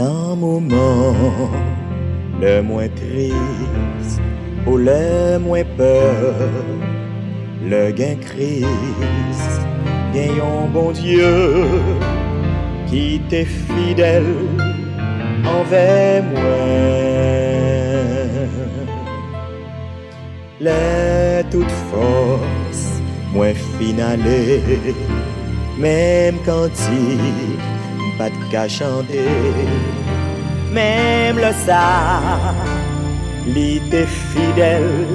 Nan moment le moins triste ou le moins peur, le gain Christ, gain un bon Dieu qui t'est fidèle envers moi. Les toute force, moins finale, même cantique, pas de qu'à chanter, même le ça, il t'est fidèle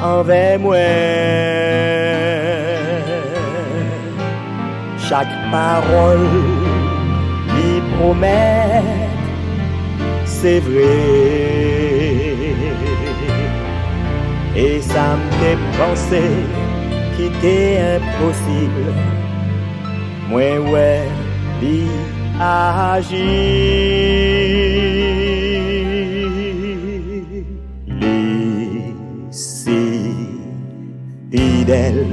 envers moi. Chaque parole lui promet, c'est vrai. Et ça me fait penser qu'il était impossible. Moi, ouais, lui agit. Lui, si fidèle,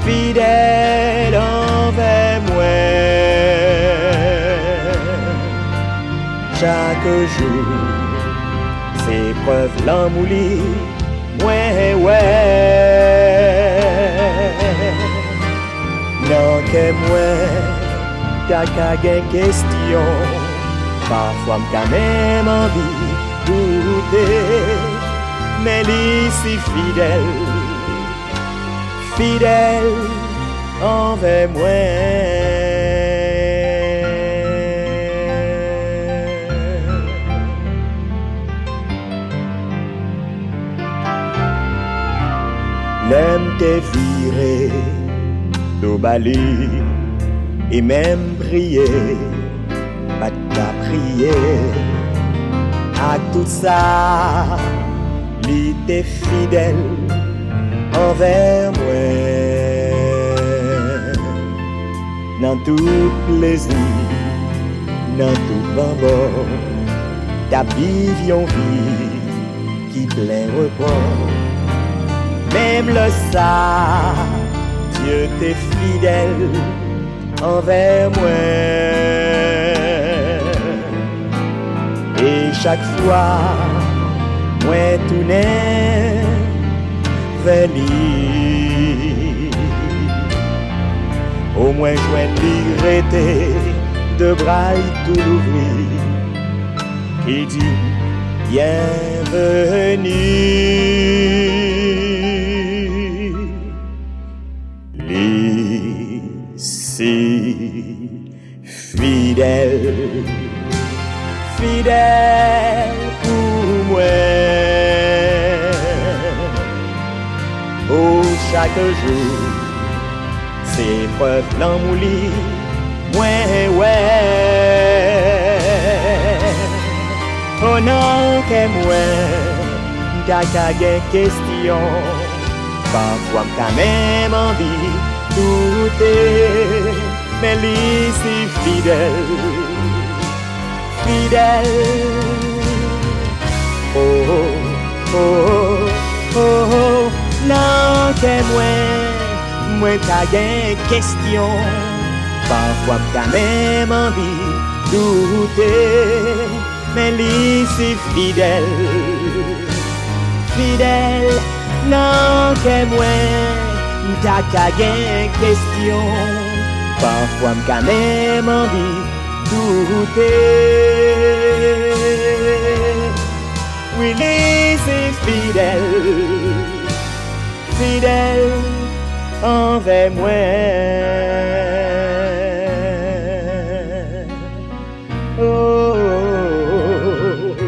fidèle envers moi. Chaque jour, ses preuves l'enmouli, ouais, ouais. Non que moi, t'as qu'à gen question, parfois m'ta même envie douter, mais lui si fidèle, fidèle envers moi. L'aime t'es viré d'au bali et même prier, pas de prier. À tout ça, il t'est fidèle envers moi. Dans tout plaisir, dans tout bambon, ta vie en vie qui plein repos. Même le ça, Dieu t'est fidèle envers moi. Et chaque fois, moi tourner vers lui, au moins joindre l'irrété de bras tout l'ouvrir, qui dit bienvenue. Si fidèle, fidèle pour moi. Oh, chaque jour, ses preuves l'enmouli, ouais, ouais. Oh non, que moi, t'as qu'à gen question, parfois m'ta même envie douter, mais lui si fidèle, fidèle. Oh, oh, oh, oh, oh, non que moi t'as gain question, parfois t'as même envie douter, mais lui si fidèle, fidèle. Non que moi t'as qu'à gen question, parfois m'ka même envie douter. Oui, lui c'est fidèle, fidèle envers moi. Oh, oh, oh.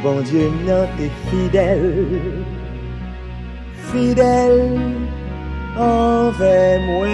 Bon Dieu, non t'es fidèle, fidèle envers moi.